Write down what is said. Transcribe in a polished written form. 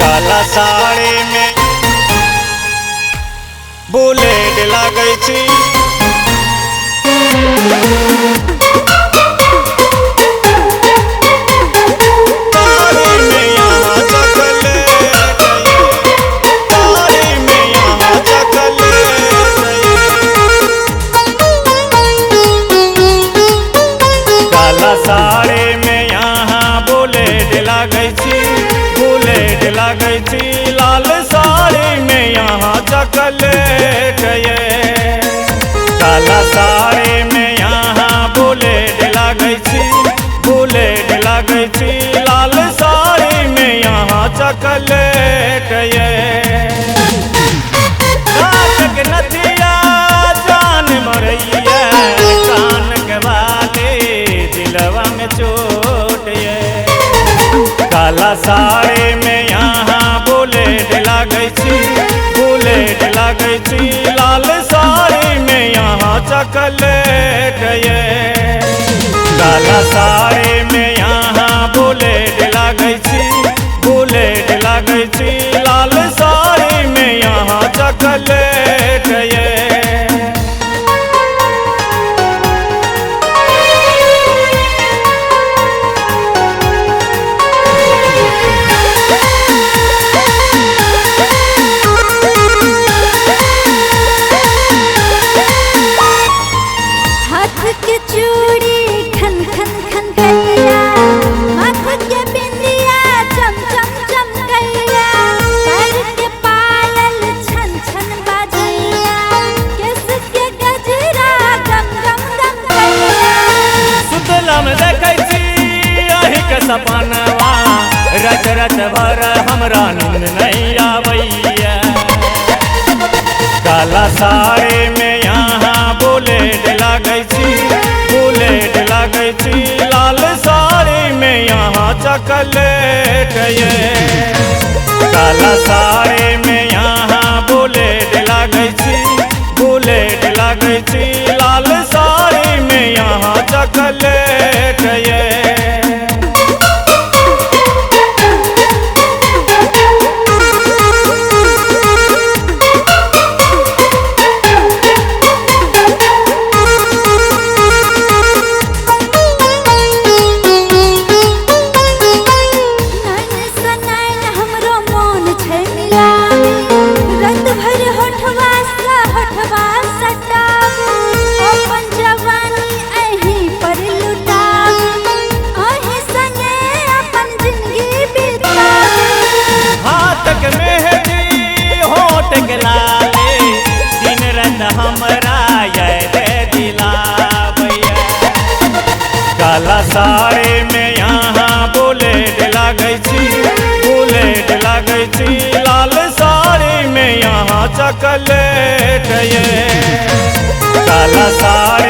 काला साड़ी में बुलेट लागै छी। काला साड़ी में यहाँ बुलेट लागै छी, बुलेट लागै छी। लाल साड़ी में यहाँ चॉकलेट ये। काला साड़ी में यहाँ बुलेट लागै छी, बुलेट लागै छी। लाल साड़ी में यहाँ चॉकलेट ये। नाक नथिया जान मरैया, कान के बाली दिलवा में चोट ये। काला साड़ी में यहाँ बुलेट लागै छी, बुलेट लागै छी। लाल साड़ी में यहाँ चॉकलेट ये। काला साड़ी में यहाँ बुलेट लागै छी, बुलेट लागै छी। लाल साड़ी में यहाँ चॉकलेट ये। सपनवा रच रच भर हमरा नींद नहीं आवैया। काला साड़ी में यहाँ बुलेट लागै छी, बुलेट लागै छी। लाल साड़ी में यहाँ चॉकलेट ये। काला साड़ी में यहाँ बुलेट लागै छी, बुलेट लागै छी। लाल साड़ी में यहाँ चॉकलेट ये। काला साड़ी में यहाँ बुलेट लागै छी, बुलेट लागै छी। लाल साड़ी में यहाँ चॉकलेट ये। काला साड़ी